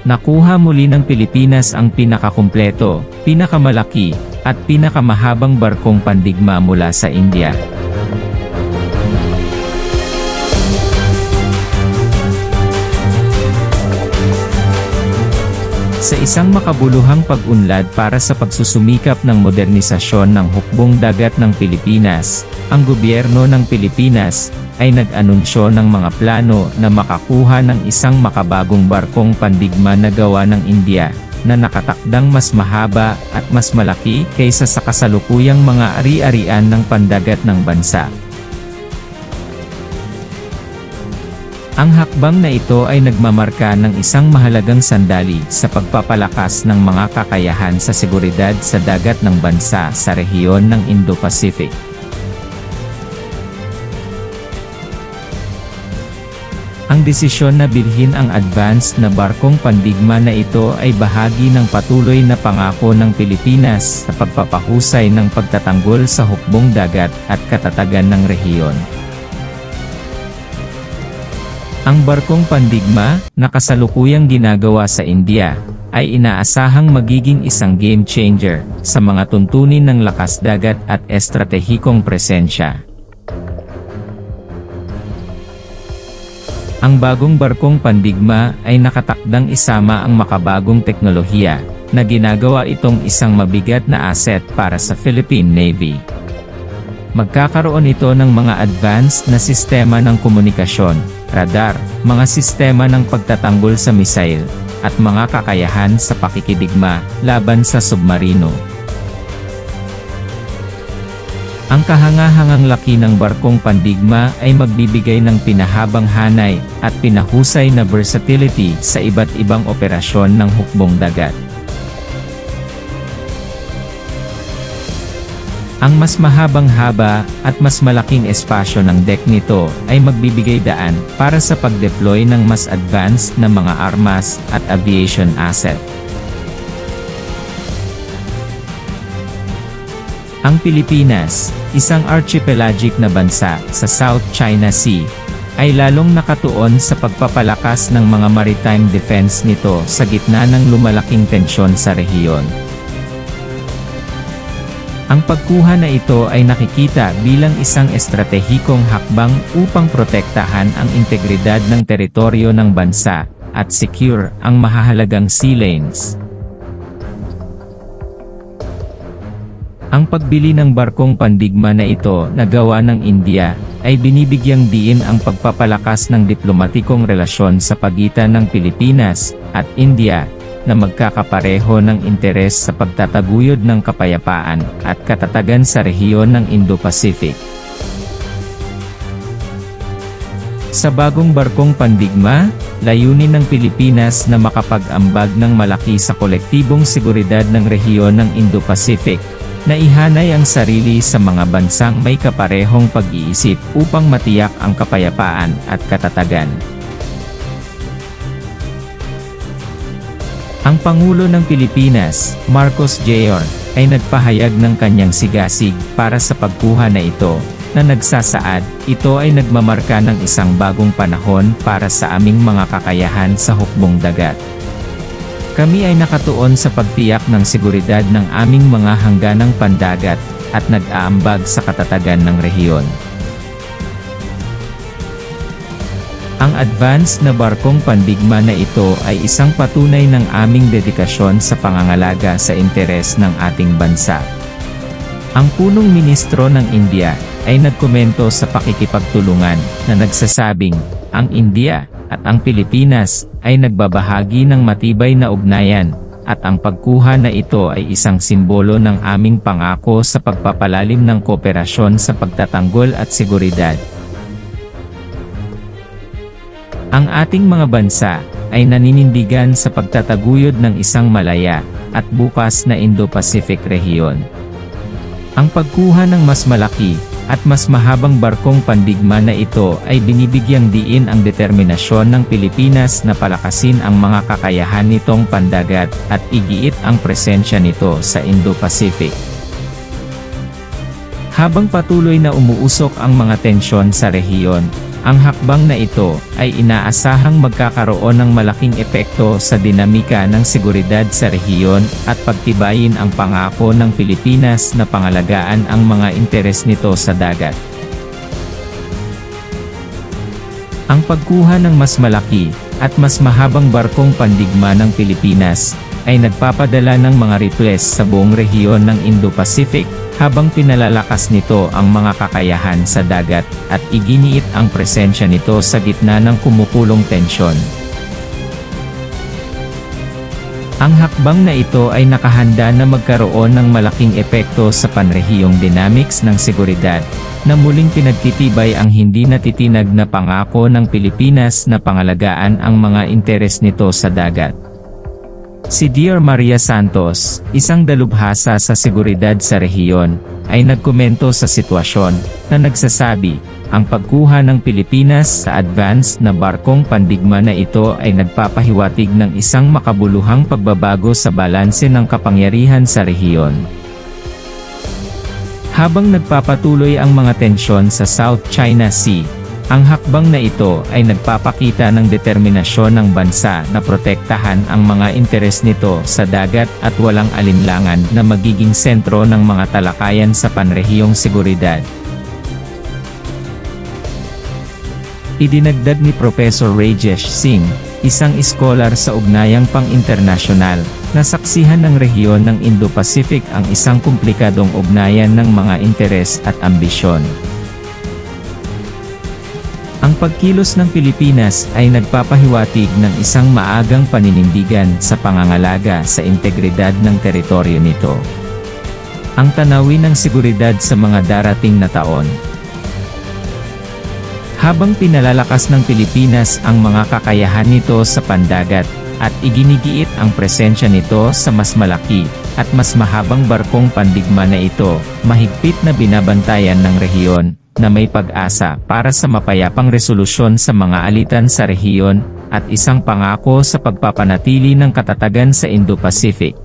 nakuha muli ng Pilipinas ang pinakakumpleto, pinakamalaki, at pinakamahabang barkong pandigma mula sa India. Sa isang makabuluhang pag-unlad para sa pagsusumikap ng modernisasyon ng hukbong dagat ng Pilipinas, ang gobyerno ng Pilipinas ay nag-anunsyo ng mga plano na makakuha ng isang makabagong barkong pandigma na gawa ng India, na nakatakdang mas mahaba at mas malaki kaysa sa kasalukuyang mga ari-arian ng pandagat ng bansa. Ang hakbang na ito ay nagmamarka ng isang mahalagang sandali sa pagpapalakas ng mga kakayahan sa seguridad sa dagat ng bansa sa rehiyon ng Indo-Pacific. Ang desisyon na bilhin ang advanced na barkong pandigma na ito ay bahagi ng patuloy na pangako ng Pilipinas sa pagpapahusay ng pagtatanggol sa hukbong dagat at katatagan ng rehiyon. Ang barkong pandigma, na kasalukuyang ginagawa sa India, ay inaasahang magiging isang game changer sa mga tuntunin ng lakas dagat at estratehikong presensya. Ang bagong barkong pandigma ay nakatakdang isama ang makabagong teknolohiya, na ginagawa itong isang mabigat na asset para sa Philippine Navy. Magkakaroon ito ng mga advanced na sistema ng komunikasyon, radar, mga sistema ng pagtatanggol sa misail, at mga kakayahan sa pakikidigma laban sa submarino. Ang kahangahangang laki ng barkong pandigma ay magbibigay ng pinahabang hanay at pinahusay na versatility sa iba't ibang operasyon ng hukbong dagat. Ang mas mahabang haba at mas malaking espasyo ng deck nito ay magbibigay daan para sa pag-deploy ng mas advanced na mga armas at aviation asset. Ang Pilipinas, isang archipelagic na bansa sa South China Sea, ay lalong nakatuon sa pagpapalakas ng mga maritime defense nito sa gitna ng lumalaking tensyon sa rehiyon. Ang pagkuha na ito ay nakikita bilang isang estratehikong hakbang upang protektahan ang integridad ng teritoryo ng bansa, at secure ang mahahalagang sea lanes. Ang pagbili ng barkong pandigma na ito na gawa ng India, ay binibigyang diin ang pagpapalakas ng diplomatikong relasyon sa pagitan ng Pilipinas at India, na magkakapareho ng interes sa pagtataguyod ng kapayapaan at katatagan sa rehiyon ng Indo-Pacific. Sa bagong barkong pandigma, layunin ng Pilipinas na makapag-ambag ng malaki sa kolektibong seguridad ng rehiyon ng Indo-Pacific, na ihanay ang sarili sa mga bansang may kaparehong pag-iisip upang matiyak ang kapayapaan at katatagan. Ang Pangulo ng Pilipinas, Marcos Jr., ay nagpahayag ng kanyang sigasig para sa pagkuha na ito, na nagsasaad, ito ay nagmamarka ng isang bagong panahon para sa aming mga kakayahan sa hukbong dagat. Kami ay nakatuon sa pagtiyak ng seguridad ng aming mga hangganang pandagat, at nag-aambag sa katatagan ng rehiyon. Ang advanced na barkong pandigma na ito ay isang patunay ng aming dedikasyon sa pangangalaga sa interes ng ating bansa. Ang punong ministro ng India ay nagkomento sa pakikipagtulungan na nagsasabing, ang India at ang Pilipinas ay nagbabahagi ng matibay na ugnayan, at ang pagkuha na ito ay isang simbolo ng aming pangako sa pagpapalalim ng kooperasyon sa pagtatanggol at seguridad. Ang ating mga bansa ay naninindigan sa pagtataguyod ng isang malaya at bukas na Indo-Pacific rehiyon. Ang pagkuha ng mas malaki at mas mahabang barkong pandigma na ito ay binibigyang diin ang determinasyon ng Pilipinas na palakasin ang mga kakayahan nitong pandagat at igiit ang presensya nito sa Indo-Pacific. Habang patuloy na umuusok ang mga tensyon sa rehiyon, Ang hakbang na ito ay inaasahang magkakaroon ng malaking epekto sa dinamika ng seguridad sa rehiyon at pagtibayin ang pangako ng Pilipinas na pangalagaan ang mga interes nito sa dagat. Ang pagkuha ng mas malaki at mas mahabang barkong pandigma ng Pilipinas ay nagpapadala ng mga ripples sa buong rehiyon ng Indo-Pacific, habang pinalalakas nito ang mga kakayahan sa dagat, at iginiit ang presensya nito sa gitna ng kumukulong tensyon. Ang hakbang na ito ay nakahanda na magkaroon ng malaking epekto sa panrehiyong dynamics ng seguridad, na muling pinagtitibay ang hindi natitinag na pangako ng Pilipinas na pangalagaan ang mga interes nito sa dagat. Si Dr. Maria Santos, isang dalubhasa sa seguridad sa rehiyon, ay nagkomento sa sitwasyon, na nagsasabi, ang pagkuha ng Pilipinas sa advanced na barkong pandigma na ito ay nagpapahiwatig ng isang makabuluhang pagbabago sa balanse ng kapangyarihan sa rehiyon. Habang nagpapatuloy ang mga tensyon sa South China Sea, ang hakbang na ito ay nagpapakita ng determinasyon ng bansa na protektahan ang mga interes nito sa dagat at walang alinlangan na magiging sentro ng mga talakayan sa panrehiyong seguridad. Idinagdag ni Professor Rajesh Singh, isang iskolar sa ugnayang pang-internasyonal, na saksihan ng rehiyon ng Indo-Pacific ang isang komplikadong ugnayan ng mga interes at ambisyon. Ang pagkilos ng Pilipinas ay nagpapahiwatig ng isang maagang paninindigan sa pangangalaga sa integridad ng teritoryo nito. Ang tanawin ng seguridad sa mga darating na taon. Habang pinalalakas ng Pilipinas ang mga kakayahan nito sa pandagat, at iginigiit ang presensya nito sa mas malaki, at mas mahabang barkong pandigma na ito, mahigpit na binabantayan ng rehiyon, na may pag-asa para sa mapayapang resolusyon sa mga alitan sa rehiyon, at isang pangako sa pagpapanatili ng katatagan sa Indo-Pacific.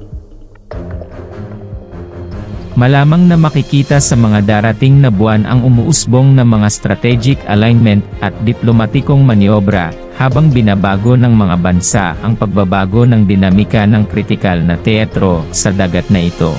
Malamang na makikita sa mga darating na buwan ang umuusbong na mga strategic alignment at diplomatikong maniobra, habang binabago ng mga bansa ang pagbabago ng dinamika ng kritikal na teatro sa dagat na ito.